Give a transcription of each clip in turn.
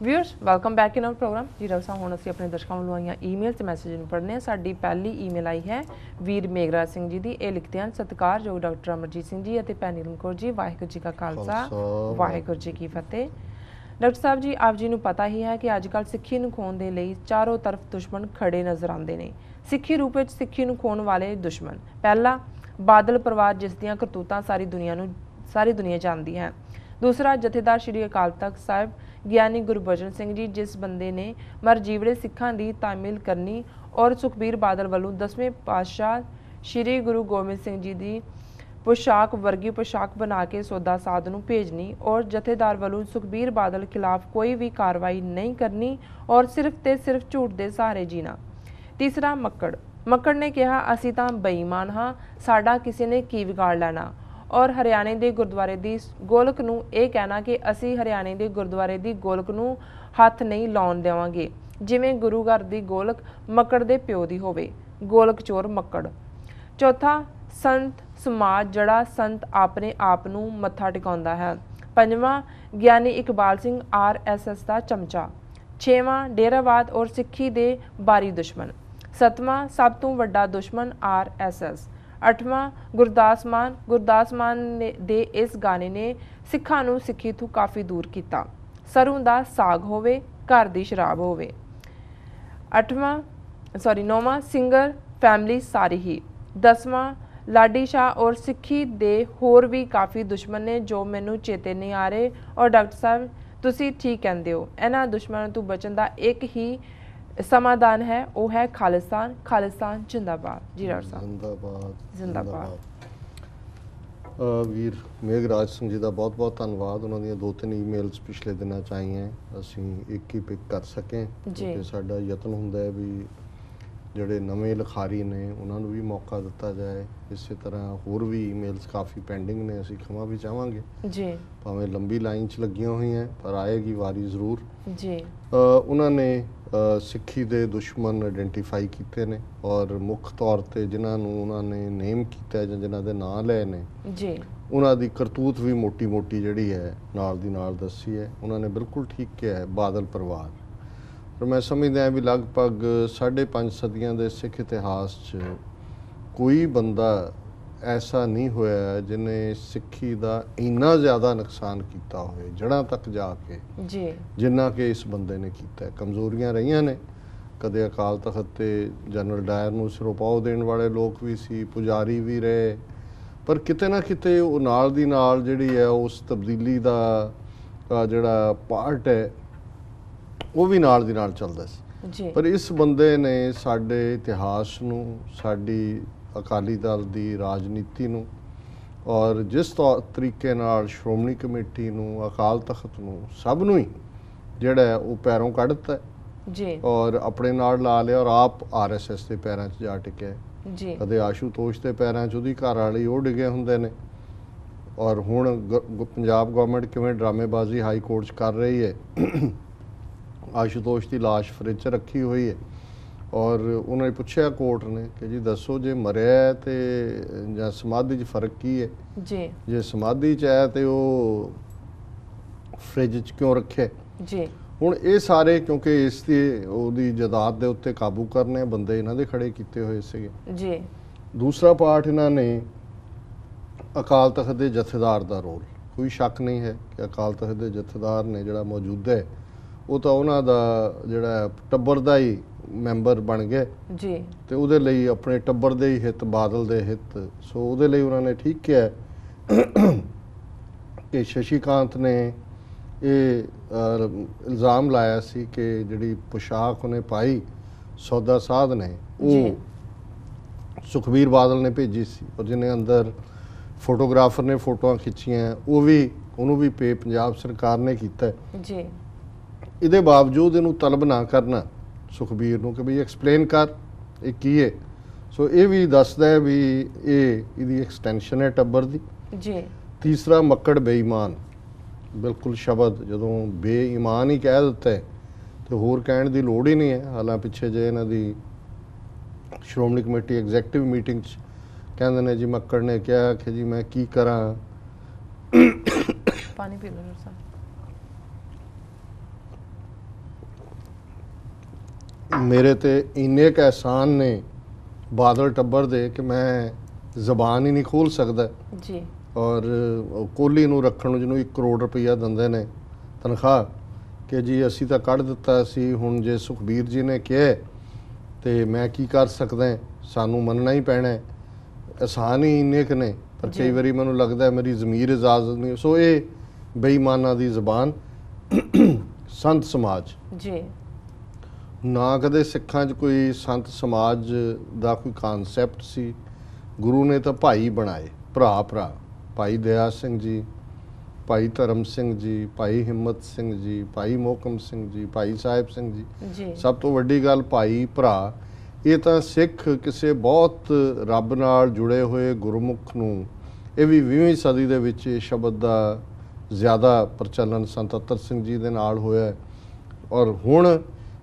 Viewers welcome back in our program जी doctor साहब हुण असीं अपने दर्शकों वालों आईयां ईमेल ते मैसेज नूं पढ़ने साडी पहली ईमेल आई है वीर मेघराज सिंह जी दी। ਇਹ ਲਿਖਦੇ ਹਨ ਸਤਿਕਾਰਯੋਗ ਡਾਕਟਰ ਅਮਰਜੀਤ ਸਿੰਘ ਜੀ ਅਤੇ ਭੈਣ ਨੀਲਮ ਕੌਰ ਜੀ। ਵਾਹਿਗੁਰੂ ਜੀ ਕਾ ਖਾਲਸਾ ਵਾਹਿਗੁਰੂ ਜੀ ਕੀ ਫਤਿਹ। ਡਾਕਟਰ ਸਾਹਿਬ ਜੀ ਆਪ ਜੀ ਨੂੰ ਪਤਾ ਹੀ ਹੈ ਕਿ ਅੱਜ ਕੱਲ੍ਹ ਸਿੱਖੀ ਨੂੰ ਖੋਣ ਦੇ ਲਈ ਚਾਰੋਂ ਤਰਫ ਦੁਸ਼ਮਣ ਖੜੇ ਨਜ਼ਰ ਆਉਂਦੇ ਨੇ। ਸਿੱਖੀ ਰੂਪ ਵਿੱਚ ਸਿੱਖੀ ਨੂੰ ਖੋਣ ਵਾਲੇ ਦੁਸ਼ਮਣ ਪਹਿਲਾ ਬਾਦਲ ਪਰਿਵਾਰ ਜਿਸ ਦੀਆਂ ਕਰਤੂਤਾਂ ਸਾਰੀ ਦੁਨੀਆ ਜਾਣਦੀ ਹੈ। दूसरा जथेदार श्री अकाल तख्त साहिब ਗਿਆਨੀ ਗੁਰਬਚਨ ਸਿੰਘ ਜੀ जिस बंदे ने मर जीवड़े सिखां दी तामील करनी और सुखबीर बादल वालों 10वें पातशाह श्री गुरु गोबिंद सिंह जी की पोशाक वर्गी पोशाक बना के सौदा साध नूं भेजनी और जथेदार वालों सुखबीर बादल खिलाफ कोई भी कार्रवाई नहीं करनी और सिर्फ ते सिर्फ झूठ के सहारे जीना। तीसरा मक्कड़ ने कहा असीं तां बेईमान हाँ, साडा किसी ने की विगाड़ लैना और हरियाणे के गुरुद्वारे की गोलक नूं यह कहना कि असी हरियाणे के गुरुद्वारे की गोलक नूं हथ नहीं लाउण देवांगे जिवें गुरु घर की गोलक मक्कड़ दे प्यो दी होवे। गोलक चोर मक्कड़। चौथा संत समाज जड़ा संत अपने आप नूं मत्था टिकाउंदा है। पंजवां ज्ञानी इकबाल सिंह RSS का चमचा। छेवां डेरावाद और सिक्खी दे बारी दुश्मन। सतवां सब तो वड्डा दुश्मन RSS। अठवां गुरदास मान दे इस गाने ने सिखां नूं सिक्खी तो काफ़ी दूर किया। सरों दा साग होवे घर दी शराब होवे। नौवां सिंगर फैमिली सारी ही। 10वां लाडी शाह और सिक्खी दे होर भी काफ़ी दुश्मन ने जो मैनू चेते नहीं आ रहे। और डॉक्टर साहब तुसी ठीक कहंदे हो इन्हां दुश्मनों तो बचन दा एक ही समाधान है, वो है खालिस्तान। खालिस्तान जिंदाबाद जी डॉक्टर साहब जिंदाबाद। वीर मेघराज सिंह जी का बहुत बहुत धन्यवाद। उन्होंने 2-3 ईमेल्स पिछले दिनों चाहिए असी एक ही पिक कर सकें क्योंकि साडा यतन हुंदा है भी ਜਿਹੜੇ ਨਵੇਂ ਲਿਖਾਰੀ ਨੇ ਉਹਨਾਂ ਨੂੰ ਵੀ ਮੌਕਾ ਦਿੱਤਾ ਜਾਏ। ਇਸੇ ਤਰ੍ਹਾਂ ਹੋਰ ਵੀ ਈਮੇਲਸ ਕਾਫੀ ਪੈਂਡਿੰਗ ਨੇ, ਅਸੀਂ ਖਿਮਾ ਵੀ ਚਾਹਾਂਗੇ ਜੀ, ਭਾਵੇਂ ਲੰਬੀ ਲਾਈਨ 'ਚ ਲੱਗੀਆਂ ਹੋਈਆਂ ਪਰ ਆਏਗੀ ਵਾਰੀ ਜ਼ਰੂਰ ਜੀ। ਉਹਨਾਂ ਨੇ ਸਿੱਖੀ ਦੇ ਦੁਸ਼ਮਣ ਆਇਡੈਂਟੀਫਾਈ ਕੀਤੇ ਨੇ ਔਰ ਮੁੱਖ ਤੌਰ 'ਤੇ ਜਿਨ੍ਹਾਂ ਨੂੰ ਉਹਨਾਂ ਨੇ ਨੇਮ ਕੀਤਾ ਜਾਂ ਜਿਨ੍ਹਾਂ ਦੇ ਨਾਂ ਲਏ ਨੇ ਜੀ ਉਹਨਾਂ ਦੀ ਕਰਤੂਤ ਵੀ ਮੋਟੀ ਮੋਟੀ ਜਿਹੜੀ ਹੈ ਨਾਲ ਦੀ ਨਾਲ ਦੱਸੀ ਹੈ। ਉਹਨਾਂ ਨੇ ਬਿਲਕੁਲ ਠੀਕ ਕਿਹਾ ਹੈ ਬਾਦਲ ਪਰਿਵਾਰ। ਪਰ ਮੈਂ ਸਮਝਦਾ ਵੀ ਲਗਭਗ 5.5 ਸਦੀਆਂ ਦੇ ਸਿੱਖ ਇਤਿਹਾਸ 'ਚ ਕੋਈ ਬੰਦਾ ਐਸਾ ਨਹੀਂ ਹੋਇਆ ਜਿਹਨੇ ਸਿੱਖੀ ਦਾ ਇੰਨਾ ਜ਼ਿਆਦਾ ਨੁਕਸਾਨ ਕੀਤਾ ਹੋਵੇ ਜੜ੍ਹਾਂ ਤੱਕ ਜਾ ਕੇ ਜੀ ਜਿੰਨਾ ਕਿ ਇਸ ਬੰਦੇ ਨੇ ਕੀਤਾ। ਕਮਜ਼ੋਰੀਆਂ ਰਹੀਆਂ ਨੇ, ਕਦੇ ਅਕਾਲ ਤਖਤ 'ਤੇ ਜਨਰਲ ਡਾਇਰ ਨੂੰ ਸਿਰੋਪਾਓ ਦੇਣ ਵਾਲੇ ਲੋਕ ਵੀ ਸੀ, ਪੁਜਾਰੀ ਵੀ ਰਹੇ, ਪਰ ਕਿਤੇ ਨਾ ਕਿਤੇ ਉਹ ਨਾਲ ਦੀ ਨਾਲ ਜਿਹੜੀ ਹੈ ਉਸ ਤਬਦੀਲੀ ਦਾ ਜਿਹੜਾ ਪਾਰਟ ਹੈ ਉਹ ਵੀ ਨਾਲ ਦੀ ਨਾਲ ਚੱਲਦਾ ਸੀ। ਪਰ ਇਸ ਬੰਦੇ ਨੇ ਸਾਡੇ ਇਤਿਹਾਸ ਨੂੰ, ਸਾਡੀ ਅਕਾਲੀ ਦਲ ਦੀ ਰਾਜਨੀਤੀ ਨੂੰ ਔਰ ਜਿਸ ਤਰੀਕੇ ਨਾਲ ਸ਼੍ਰੋਮਣੀ ਕਮੇਟੀ ਨੂੰ, ਅਕਾਲ ਤਖਤ ਨੂੰ, ਸਭ ਨੂੰ ਹੀ ਜਿਹੜਾ ਉਹ ਪੈਰੋਂ ਕੱਢ ਦਿੱਤਾ ਜੀ ਔਰ ਆਪਣੇ ਨਾਲ ਲਾ ਲਿਆ ਔਰ ਆਪ RSS ਦੇ ਪੈਰਾਂ 'ਚ ਜਾ ਟਿਕਿਆ ਜੀ। ਕਦੇ ਆਸ਼ੂਤੋਸ਼ ਦੇ ਪੈਰਾਂ 'ਚ ਉਹਦੀ ਘਰ ਵਾਲੀ ਉਹ ਡਿੱਗੇ ਹੁੰਦੇ ਨੇ ਔਰ ਹੁਣ ਪੰਜਾਬ ਗੌਰਮੈਂਟ ਕਿਵੇਂ ਡਰਾਮੇਬਾਜ਼ੀ ਹਾਈ ਕੋਰਟ 'ਚ ਕਰ ਰਹੀ ਹੈ। ਆਸ਼ੂਤੋਸ਼ ਦੀ ਲਾਸ਼ ਫਰਿੱਜ 'ਚ ਰੱਖੀ ਹੋਈ ਹੈ ਔਰ ਉਹਨਾਂ ਨੇ ਪੁੱਛਿਆ ਕੋਰਟ ਨੇ ਕਿ ਜੀ ਦੱਸੋ ਜੇ ਮਰਿਆ ਤੇ ਜਾਂ ਸਮਾਧੀ 'ਚ ਫਰਕ ਕੀ ਹੈ ਜੀ। ਜੇ ਸਮਾਧੀ 'ਚ ਹੈ ਤੇ ਉਹ ਫਰਿੱਜ 'ਚ ਕਿਉਂ ਰੱਖਿਆ ਜੀ। ਹੁਣ ਇਹ ਸਾਰੇ ਕਿਉਂਕਿ ਇਸ ਦੀ ਉਹਦੀ ਜਾਇਦਾਦ ਦੇ ਉੱਤੇ ਕਾਬੂ ਕਰਨੇ ਬੰਦੇ ਇਹਨਾਂ ਦੇ ਖੜੇ ਕੀਤੇ ਹੋਏ ਸੀਗੇ ਜੀ। ਦੂਸਰਾ ਪਾਰਟ ਇਹਨਾਂ ਨੇ ਅਕਾਲ ਤਖਤ ਦੇ ਜਥੇਦਾਰ ਦਾ ਰੋਲ। ਕੋਈ ਸ਼ੱਕ ਨਹੀਂ ਹੈ ਕਿ ਅਕਾਲ ਤਖਤ ਦੇ ਜਥੇਦਾਰ ਨੇ ਜਿਹੜਾ ਮੌਜੂਦਾ ਹੈ ਉਹ ਤਾਂ ਉਹਨਾਂ ਦਾ ਜਿਹੜਾ ਟੱਬਰ ਦਾ ਹੀ ਮੈਂਬਰ ਬਣ ਗਏ ਜੀ ਤੇ ਉਹਦੇ ਲਈ ਆਪਣੇ ਟੱਬਰ ਦੇ ਹੀ ਹਿੱਤ, ਬਾਦਲ ਦੇ ਹਿੱਤ, ਸੋ ਉਹਦੇ ਲਈ ਉਹਨਾਂ ਨੇ ਠੀਕ ਕਿਹਾ ਕਿ ਸ਼ਸ਼ੀਕਾਂਤ ਨੇ ਇਹ ਇਲਜ਼ਾਮ ਲਾਇਆ ਸੀ ਕਿ ਜਿਹੜੀ ਪੁਸ਼ਾਕ ਉਹਨੇ ਪਾਈ ਸੌਦਾ ਸਾਧ ਨੇ ਉਹ ਸੁਖਬੀਰ ਬਾਦਲ ਨੇ ਭੇਜੀ ਸੀ ਔਰ ਜਿਹਨੇ ਅੰਦਰ ਫੋਟੋਗ੍ਰਾਫਰ ਨੇ ਫੋਟੋਆਂ ਖਿੱਚੀਆਂ ਉਹਨੂੰ ਵੀ ਪੇ ਪੰਜਾਬ ਸਰਕਾਰ ਨੇ ਕੀਤਾ ਜੀ। ਇਹਦੇ ਬਾਵਜੂਦ ਇਹਨੂੰ ਤਲਬ ਨਾ ਕਰਨਾ ਸੁਖਬੀਰ ਨੂੰ ਕਿ ਬਈ ਐਕਸਪਲੇਨ ਕਰ ਇਹ ਕੀ ਹੈ। ਸੋ ਇਹ ਵੀ ਦੱਸਦਾ ਹੈ ਵੀ ਇਹਦੀ ਐਕਸਟੈਂਸ਼ਨ ਹੈ ਟੱਬਰ ਦੀ ਜੀ। ਤੀਸਰਾ ਮੱਕੜ ਬੇਈਮਾਨ। ਬਿਲਕੁਲ ਸ਼ਬਦ ਜਦੋਂ ਬੇਈਮਾਨ ਹੀ ਕਹਿ ਦਿੱਤਾ ਤੇ ਹੋਰ ਕਹਿਣ ਦੀ ਲੋੜ ਹੀ ਨਹੀਂ ਹੈ। ਹਾਲਾਂ ਪਿੱਛੇ ਜੇ ਇਹਨਾਂ ਦੀ ਸ਼੍ਰੋਮਣੀ ਕਮੇਟੀ ਐਗਜ਼ੈਕਟਿਵ ਮੀਟਿੰਗ 'ਚ ਕਹਿੰਦੇ ਨੇ ਜੀ ਮੱਕੜ ਨੇ ਕਿਹਾ ਕਿ ਜੀ ਮੈਂ ਕੀ ਕਰਾਂ। ਪਾਣੀ ਪੀ ਲਓ ਸਰ। ਮੇਰੇ ਤੇ ਇੰਨੇ ਕੁ ਅਹਿਸਾਨ ਨੇ ਬਾਦਲ ਟੱਬਰ ਦੇ ਕਿ ਮੈਂ ਜ਼ਬਾਨ ਹੀ ਨਹੀਂ ਖੋਲ੍ਹ ਸਕਦਾ ਜੀ। ਔਰ ਕੋਹਲੀ ਨੂੰ ਰੱਖਣ ਨੂੰ ਜਿਹਨੂੰ 1 ਕਰੋੜ ਰੁਪਈਆ ਦਿੰਦੇ ਨੇ ਤਨਖਾਹ, ਕਿ ਜੀ ਅਸੀਂ ਤਾਂ ਕੱਢ ਦਿੱਤਾ ਸੀ, ਹੁਣ ਜੇ ਸੁਖਬੀਰ ਜੀ ਨੇ ਕਿਹਾ ਤੇ ਮੈਂ ਕੀ ਕਰ ਸਕਦਾ, ਸਾਨੂੰ ਮੰਨਣਾ ਹੀ ਪੈਣਾ। ਆਸਾਨ ਹੀ ਇੰਨੇ ਕੁ ਨੇ, ਪਰ ਕਈ ਵਾਰੀ ਮੈਨੂੰ ਲੱਗਦਾ ਮੇਰੀ ਜ਼ਮੀਰ ਇਜਾਜ਼ਤ ਨਹੀਂ। ਸੋ ਇਹ ਬੇਈਮਾਨਾਂ ਦੀ ਜ਼ਬਾਨ। ਸੰਤ ਸਮਾਜ ਜੀ, ਨਾ ਕਦੇ ਸਿੱਖਾਂ 'ਚ ਕੋਈ ਸੰਤ ਸਮਾਜ ਦਾ ਕੋਈ ਕਾਨਸੈਪਟ ਸੀ। ਗੁਰੂ ਨੇ ਤਾਂ ਭਾਈ ਬਣਾਏ, ਭਰਾ। ਭਾਈ ਦਇਆ ਸਿੰਘ ਜੀ, ਭਾਈ ਧਰਮ ਸਿੰਘ ਜੀ, ਭਾਈ ਹਿੰਮਤ ਸਿੰਘ ਜੀ, ਭਾਈ ਮੋਹਕਮ ਸਿੰਘ ਜੀ, ਭਾਈ ਸਾਹਿਬ ਸਿੰਘ ਜੀ। ਸਭ ਤੋਂ ਵੱਡੀ ਗੱਲ ਭਾਈ ਭਰਾ। ਇਹ ਤਾਂ ਸਿੱਖ ਕਿਸੇ ਬਹੁਤ ਰੱਬ ਨਾਲ ਜੁੜੇ ਹੋਏ ਗੁਰਮੁਖ ਨੂੰ, ਇਹ ਵੀ 20ਵੀਂ ਸਦੀ ਦੇ ਵਿੱਚ ਇਹ ਸ਼ਬਦ ਦਾ ਜ਼ਿਆਦਾ ਪ੍ਰਚਲਨ ਸੰਤ ਅਤਰ ਸਿੰਘ ਜੀ ਦੇ ਨਾਲ ਹੋਇਆ। ਔਰ ਹੁਣ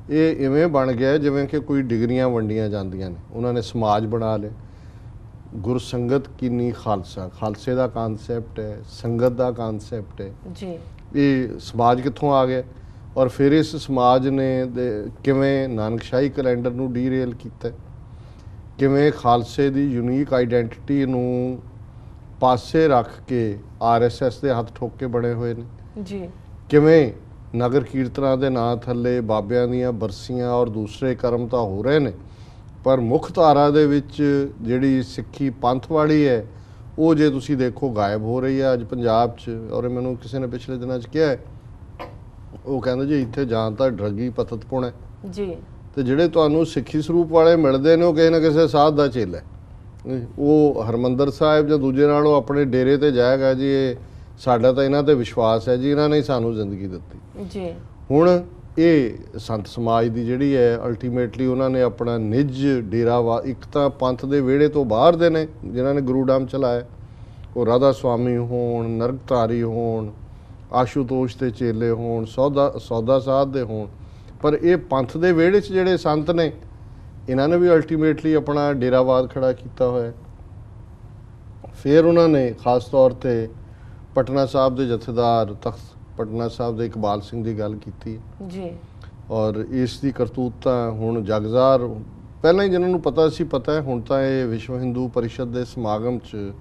ਇਹ ਇਵੇਂ ਬਣ ਗਿਆ ਜਿਵੇਂ ਕਿ ਕੋਈ ਡਿਗਰੀਆਂ ਵੰਡੀਆਂ ਜਾਂਦੀਆਂ ਨੇ। ਉਹਨਾਂ ਨੇ ਸਮਾਜ ਬਣਾ ਲਏ। ਗੁਰਸੰਗਤ ਕਿੰਨੀ ਖਾਲਸੇ ਦਾ ਕਾਨਸੈਪਟ ਹੈ, ਸੰਗਤ ਦਾ ਕਾਨਸੈਪਟ ਹੈ ਜੀ। ਇਹ ਸਮਾਜ ਕਿੱਥੋਂ ਆ ਗਿਆ? ਔਰ ਫਿਰ ਇਸ ਸਮਾਜ ਨੇ ਕਿਵੇਂ ਨਾਨਕਸ਼ਾਹੀ ਕੈਲੰਡਰ ਨੂੰ ਡੀਰੇਲ ਕੀਤਾ, ਕਿਵੇਂ ਖਾਲਸੇ ਦੀ ਯੂਨੀਕ ਆਈਡੈਂਟੀਟੀ ਨੂੰ ਪਾਸੇ ਰੱਖ ਕੇ RSS ਦੇ ਹੱਥ ਠੋਕ ਕੇ ਬਣੇ ਹੋਏ ਨੇ ਜੀ। ਕਿਵੇਂ ਨਗਰ ਕੀਰਤਨਾਂ ਦੇ ਨਾਂ ਥੱਲੇ ਬਾਬਿਆਂ ਦੀਆਂ ਬਰਸੀਆਂ ਔਰ ਦੂਸਰੇ ਕਰਮ ਤਾਂ ਹੋ ਰਹੇ ਨੇ, ਪਰ ਮੁੱਖ ਧਾਰਾ ਦੇ ਵਿੱਚ ਜਿਹੜੀ ਸਿੱਖੀ ਪੰਥ ਵਾਲੀ ਹੈ ਉਹ ਜੇ ਤੁਸੀਂ ਦੇਖੋ ਗਾਇਬ ਹੋ ਰਹੀ ਹੈ ਅੱਜ ਪੰਜਾਬ 'ਚ। ਔਰ ਮੈਨੂੰ ਕਿਸੇ ਨੇ ਪਿਛਲੇ ਦਿਨਾਂ 'ਚ ਕਿਹਾ, ਉਹ ਕਹਿੰਦੇ ਜੀ ਇੱਥੇ ਜਾਣ ਤਾਂ ਡਰੱਗੀ ਪਤਤ ਪੁਣਾ ਜੀ, ਤੇ ਜਿਹੜੇ ਤੁਹਾਨੂੰ ਸਿੱਖੀ ਸਰੂਪ ਵਾਲੇ ਮਿਲਦੇ ਨੇ ਉਹ ਕਿਸੇ ਨਾ ਕਿਸੇ ਸਾਧ ਦਾ ਚੇਲਾ। ਉਹ ਹਰਮੰਦਰ ਸਾਹਿਬ ਜਾਂ ਦੂਜੇ ਨਾਲ ਉਹ ਆਪਣੇ ਡੇਰੇ ਤੇ ਜਾਏਗਾ ਜੀ, ਇਹ ਸਾਡਾ ਤਾਂ ਇਹਨਾਂ ਤੇ ਵਿਸ਼ਵਾਸ ਹੈ ਜੀ, ਇਹਨਾਂ ਨੇ ਸਾਨੂੰ ਜ਼ਿੰਦਗੀ ਦਿੱਤੀ ਜੀ। ਹੁਣ ਇਹ ਸੰਤ ਸਮਾਜ ਦੀ ਜਿਹੜੀ ਹੈ ਅਲਟੀਮੇਟਲੀ ਉਹਨਾਂ ਨੇ ਆਪਣਾ ਨਿੱਜ ਡੇਰਾ ਇੱਕ ਤਾਂ ਪੰਥ ਦੇ ਵਿਹੜੇ ਤੋਂ ਬਾਹਰ ਦੇ ਨੇ ਜਿਨ੍ਹਾਂ ਨੇ ਗੁਰੂਡਾਮ ਚਲਾਇਆ, ਉਹ ਰਾਧਾ ਸੁਆਮੀ ਹੋਣ, ਨਰਕਧਾਰੀ ਹੋਣ, ਆਸ਼ੂਤੋਸ਼ ਦੇ ਚੇਲੇ ਹੋਣ, ਸੌਦਾ ਸਾਧ ਦੇ ਹੋਣ, ਪਰ ਇਹ ਪੰਥ ਦੇ ਵਿਹੜੇ 'ਚ ਜਿਹੜੇ ਸੰਤ ਨੇ ਇਹਨਾਂ ਨੇ ਵੀ ਅਲਟੀਮੇਟਲੀ ਆਪਣਾ ਡੇਰਾਵਾਦ ਖੜਾ ਕੀਤਾ ਹੋਇਆ। ਫਿਰ ਉਹਨਾਂ ਨੇ ਖਾਸ ਤੌਰ 'ਤੇ ਪਟਨਾ ਸਾਹਿਬ ਦੇ ਜਥੇਦਾਰ ਤਖਤ ਪਟਨਾ ਸਾਹਿਬ ਦੇ ਇਕਬਾਲ ਸਿੰਘ ਦੀ ਗੱਲ ਕੀਤੀ ਜੀ। ਔਰ ਇਸ ਦੀ ਕਰਤੂਤ ਤਾਂ ਹੁਣ ਜਗਜ਼ਾਰ ਪਹਿਲਾਂ ਹੀ ਜਿਹਨਾਂ ਨੂੰ ਪਤਾ ਸੀ ਪਤਾ ਹੈ, ਹੁਣ ਤਾਂ ਇਹ ਵਿਸ਼ਵ ਹਿੰਦੂ ਪਰਿਸ਼ਦ ਦੇ ਸਮਾਗਮ 'ਚ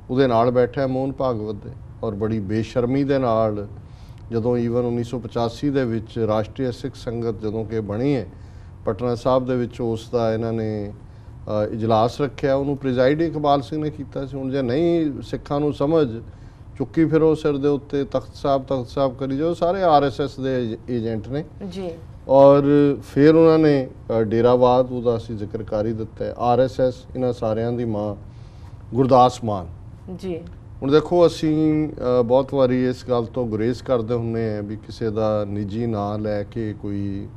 ਉਹਦੇ ਨਾਲ ਬੈਠਾ ਮੋਹਨ ਭਾਗਵਤ ਦੇ, ਔਰ ਬੜੀ ਬੇਸ਼ਰਮੀ ਦੇ ਨਾਲ ਜਦੋਂ ਈਵਨ 1985 ਦੇ ਵਿੱਚ ਰਾਸ਼ਟਰੀ ਸਿੱਖ ਸੰਗਤ ਜਦੋਂ ਕਿ ਬਣੀ ਹੈ ਪਟਨਾ ਸਾਹਿਬ ਦੇ ਵਿੱਚ, ਉਸ ਦਾ ਇਹਨਾਂ ਨੇ ਇਜਲਾਸ ਰੱਖਿਆ, ਉਹਨੂੰ ਪ੍ਰੀਜ਼ਾਈਡ ਇਕਬਾਲ ਸਿੰਘ ਨੇ ਕੀਤਾ ਸੀ। ਹੁਣ ਜੇ ਨਹੀਂ ਸਿੱਖਾਂ ਨੂੰ ਸਮਝ ਚੁੱਕੀ ਫਿਰ ਉਹ ਸਿਰ ਦੇ ਉੱਤੇ ਤਖਤ ਸਾਹਿਬ ਕਰੀ ਜਾਓ, ਸਾਰੇ RSS ਦੇ ਏਜੰਟ ਨੇ ਜੀ। ਔਰ ਫਿਰ ਉਹਨਾਂ ਨੇ ਡੇਰਾਵਾਦ ਉਹਦਾ ਅਸੀਂ ਜ਼ਿਕਰ ਕਰ ਹੀ ਦਿੱਤਾ ਹੈ। RSS ਇਹਨਾਂ ਸਾਰਿਆਂ ਦੀ ਮਾਂ ਗੁਰਦਾਸ ਮਾਨ ਜੀ। ਹੁਣ ਦੇਖੋ ਅਸੀਂ ਬਹੁਤ ਵਾਰੀ ਇਸ ਗੱਲ ਤੋਂ ਗੁਰੇਜ਼ ਕਰਦੇ ਹੁੰਦੇ ਹਾਂ ਵੀ ਕਿਸੇ ਦਾ ਨਿੱਜੀ ਨਾਂ ਲੈ ਕੇ ਕੋਈ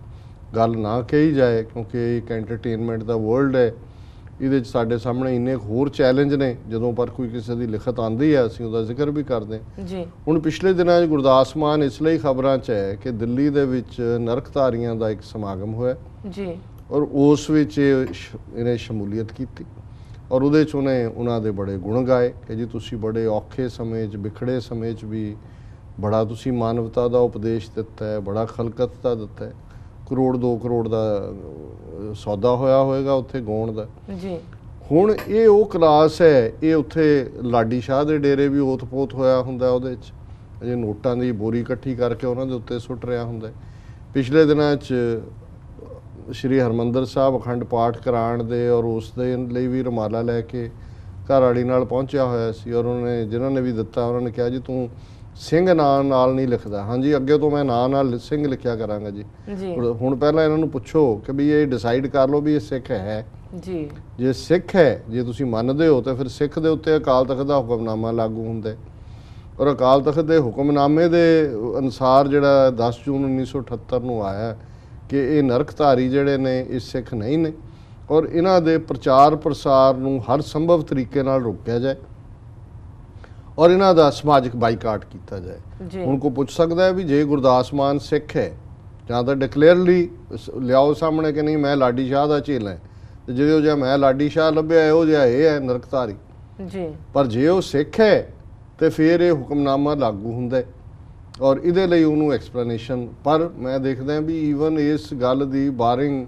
ਗੱਲ ਨਾ ਕਹੀ ਜਾਏ, ਕਿਉਂਕਿ ਇੱਕ ਐਂਟਰਟੇਨਮੈਂਟ ਦਾ ਵਰਲਡ ਹੈ, ਇਹਦੇ 'ਚ ਸਾਡੇ ਸਾਹਮਣੇ ਇੰਨੇ ਹੋਰ ਚੈਲੰਜ ਨੇ। ਜਦੋਂ ਪਰ ਕੋਈ ਕਿਸੇ ਦੀ ਲਿਖਤ ਆਉਂਦੀ ਹੈ ਅਸੀਂ ਉਹਦਾ ਜ਼ਿਕਰ ਵੀ ਕਰਦੇ ਜੀ। ਹੁਣ ਪਿਛਲੇ ਦਿਨਾਂ 'ਚ ਗੁਰਦਾਸ ਮਾਨ ਇਸ ਲਈ ਖਬਰਾਂ 'ਚ ਹੈ ਕਿ ਦਿੱਲੀ ਦੇ ਵਿੱਚ ਨਰਕਧਾਰੀਆਂ ਦਾ ਇੱਕ ਸਮਾਗਮ ਹੋਇਆ ਜੀ, ਔਰ ਉਸ ਵਿੱਚ ਇਹਨੇ ਸ਼ਮੂਲੀਅਤ ਕੀਤੀ, ਔਰ ਉਹਦੇ 'ਚ ਉਹਨਾਂ ਦੇ ਬੜੇ ਗੁਣ ਗਾਏ ਕਿ ਜੀ ਤੁਸੀਂ ਬੜੇ ਔਖੇ ਸਮੇਂ 'ਚ, ਵਿਖੜੇ ਸਮੇਂ 'ਚ ਵੀ ਬੜਾ ਤੁਸੀਂ ਮਾਨਵਤਾ ਦਾ ਉਪਦੇਸ਼ ਦਿੱਤਾ ਹੈ, ਬੜਾ ਖਲਕਤ ਦਾ ਦਿੱਤਾ ਹੈ। 1 ਕਰੋੜ 2 ਕਰੋੜ ਦਾ ਸੌਦਾ ਹੋਇਆ ਹੋਏਗਾ ਉੱਥੇ ਗਾਉਣ ਦਾ ਜੀ। ਹੁਣ ਇਹ ਉਹ ਕਲਾਸ ਹੈ, ਇਹ ਉੱਥੇ ਲਾਡੀ ਸ਼ਾਹ ਦੇ ਡੇਰੇ ਵੀ ਓਤ-ਪੋਤ ਹੋਇਆ ਹੁੰਦਾ, ਉਹਦੇ 'ਚ ਅਜੇ ਨੋਟਾਂ ਦੀ ਬੋਰੀ ਇਕੱਠੀ ਕਰਕੇ ਉਹਨਾਂ ਦੇ ਉੱਤੇ ਸੁੱਟ ਰਿਹਾ ਹੁੰਦਾ। ਪਿਛਲੇ ਦਿਨਾਂ 'ਚ ਸ਼੍ਰੀ ਹਰਮੰਦਰ ਸਾਹਿਬ ਅਖੰਡ ਪਾਠ ਕਰਾਉਣ ਦੇ ਔਰ ਉਸ ਦੇ ਲਈ ਵੀ ਰੁਮਾਲਾ ਲੈ ਕੇ ਘਰ ਵਾਲੀ ਨਾਲ ਪਹੁੰਚਿਆ ਹੋਇਆ ਸੀ, ਔਰ ਜਿਨ੍ਹਾਂ ਨੇ ਵੀ ਦਿੱਤਾ ਉਹਨਾਂ ਨੇ ਕਿਹਾ ਜੀ ਤੂੰ ਸਿੰਘ ਨਾਂ ਨਾਲ ਨਹੀਂ ਲਿਖਦਾ। ਹਾਂਜੀ, ਅੱਗੇ ਤੋਂ ਮੈਂ ਨਾਂ ਨਾਲ ਸਿੰਘ ਲਿਖਿਆ ਕਰਾਂਗਾ ਜੀ। ਹੁਣ ਪਹਿਲਾਂ ਇਹਨਾਂ ਨੂੰ ਪੁੱਛੋ ਕਿ ਵੀ ਇਹ ਡਿਸਾਈਡ ਕਰ ਲਓ ਵੀ ਇਹ ਸਿੱਖ ਹੈ ਜੀ। ਜੇ ਸਿੱਖ ਹੈ, ਜੇ ਤੁਸੀਂ ਮੰਨਦੇ ਹੋ ਤਾਂ ਫਿਰ ਸਿੱਖ ਦੇ ਉੱਤੇ ਅਕਾਲ ਤਖਤ ਦਾ ਹੁਕਮਨਾਮਾ ਲਾਗੂ ਹੁੰਦਾ, ਔਰ ਅਕਾਲ ਤਖਤ ਦੇ ਹੁਕਮਨਾਮੇ ਦੇ ਅਨੁਸਾਰ ਜਿਹੜਾ 10 ਜੂਨ 1978 ਨੂੰ ਆਇਆ ਕਿ ਇਹ ਨਰਕਧਾਰੀ ਜਿਹੜੇ ਨੇ ਇਹ ਸਿੱਖ ਨਹੀਂ ਨੇ, ਔਰ ਇਹਨਾਂ ਦੇ ਪ੍ਰਚਾਰ ਪ੍ਰਸਾਰ ਨੂੰ ਹਰ ਸੰਭਵ ਤਰੀਕੇ ਨਾਲ ਰੋਕਿਆ ਜਾਏ, ਔਰ ਇਹਨਾਂ ਦਾ ਸਮਾਜਿਕ ਬਾਈਕਾਟ ਕੀਤਾ ਜਾਏ। ਹੁਣ ਕੋਈ ਪੁੱਛ ਸਕਦਾ ਹੈ ਵੀ ਜੇ ਗੁਰਦਾਸ ਮਾਨ ਸਿੱਖ ਹੈ ਜਾਂ ਤਾਂ ਡਿਕਲੇਅਰਲੀ ਲਿਆਓ ਸਾਹਮਣੇ ਕਿ ਨਹੀਂ ਮੈਂ ਲਾਡੀ ਸ਼ਾਹ ਦਾ ਚੇਲਾ ਹੈ, ਤੇ ਜਿਹੋ ਜਿਹਾ ਮੈਂ ਲਾਡੀ ਸ਼ਾਹ ਲੱਭਿਆ ਇਹੋ ਜਿਹਾ ਇਹ ਹੈ ਨਰਕਧਾਰੀ ਜੀ। ਪਰ ਜੇ ਉਹ ਸਿੱਖ ਹੈ ਤੇ ਫਿਰ ਇਹ ਹੁਕਮਨਾਮਾ ਲਾਗੂ ਹੁੰਦਾ, ਔਰ ਇਹਦੇ ਲਈ ਉਹਨੂੰ ਐਕਸਪਲੇਨੇਸ਼ਨ। ਪਰ ਮੈਂ ਦੇਖਦਾ ਵੀ ਈਵਨ ਇਸ ਗੱਲ ਦੀ ਬਾਰਿੰਗ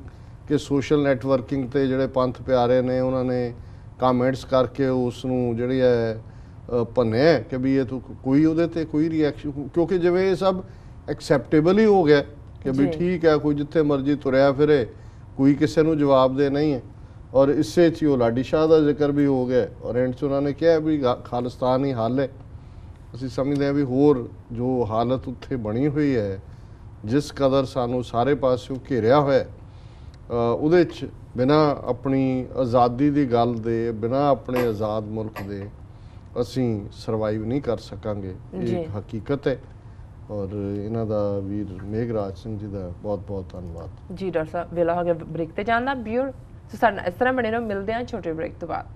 ਕਿ ਸੋਸ਼ਲ ਨੈਟਵਰਕਿੰਗ ਤੇ ਜਿਹੜੇ ਪੰਥ ਪਿਆਰੇ ਨੇ ਉਹਨਾਂ ਨੇ ਕਮੈਂਟਸ ਕਰਕੇ ਉਸ ਨੂੰ ਜਿਹੜੀ ਹੈ ਭੰਨਿਆ ਕਿ ਵੀ ਇਹ ਤੋਂ ਕੋਈ ਉਹਦੇ ਤੇ ਕੋਈ ਰਿਐਕਸ਼ਨ, ਕਿਉਂਕਿ ਜਿਵੇਂ ਇਹ ਸਭ ਐਕਸੈਪਟੇਬਲ ਹੀ ਹੋ ਗਿਆ ਕਿ ਵੀ ਠੀਕ ਹੈ ਕੋਈ ਜਿੱਥੇ ਮਰਜ਼ੀ ਤੁਰਿਆ ਫਿਰੇ, ਕੋਈ ਕਿਸੇ ਨੂੰ ਜਵਾਬ ਦੇ ਨਹੀਂ ਹੈ। ਔਰ ਇਸੇ 'ਚ ਹੀ ਉਹ ਲਾਡੀ ਸ਼ਾਹ ਦਾ ਜ਼ਿਕਰ ਵੀ ਹੋ ਗਿਆ ਔਰ ਐਂਡ 'ਚ ਉਹਨਾਂ ਨੇ ਕਿਹਾ ਵੀ ਖਾਲਿਸਤਾਨ ਹੀ ਹੱਲ ਹੈ। ਅਸੀਂ ਸਮਝਦੇ ਹਾਂ ਵੀ ਹੋਰ ਜੋ ਹਾਲਤ ਉੱਥੇ ਬਣੀ ਹੋਈ ਹੈ, ਜਿਸ ਕਦਰ ਸਾਨੂੰ ਸਾਰੇ ਪਾਸਿਓਂ ਘੇਰਿਆ ਹੋਇਆ, ਉਹਦੇ 'ਚ ਬਿਨਾਂ ਆਪਣੀ ਆਜ਼ਾਦੀ ਦੀ ਗੱਲ ਦੇ, ਬਿਨਾਂ ਆਪਣੇ ਆਜ਼ਾਦ ਮੁਲਕ ਦੇ ਅਸੀਂ ਸਰਵਾਈਵ ਨਹੀਂ ਕਰ ਸਕਾਂਗੇ। ਇਹ ਇੱਕ ਹਕੀਕਤ ਹੈ। ਔਰ ਇਹਨਾਂ ਦਾ ਵੀਰ ਮੇਘਰਾਜ ਸਿੰਘ ਜੀ ਦਾ ਬਹੁਤ ਬਹੁਤ ਧੰਨਵਾਦ ਜੀ। ਡਾਕਟਰ ਸਾਹਿਬ ਵੇਲਾ ਹੋ ਗਿਆ ਬ੍ਰੇਕ ਤੇ ਜਾਣ ਦਾ। ਬਿਊਰ ਸੋ ਸਾਡੇ ਇਸ ਤਰ੍ਹਾਂ ਬਣੇ ਰਹੋ, ਮਿਲਦੇ ਹਾਂ ਛੋਟੇ ਬ੍ਰੇਕ ਤੋਂ ਬਾਅਦ।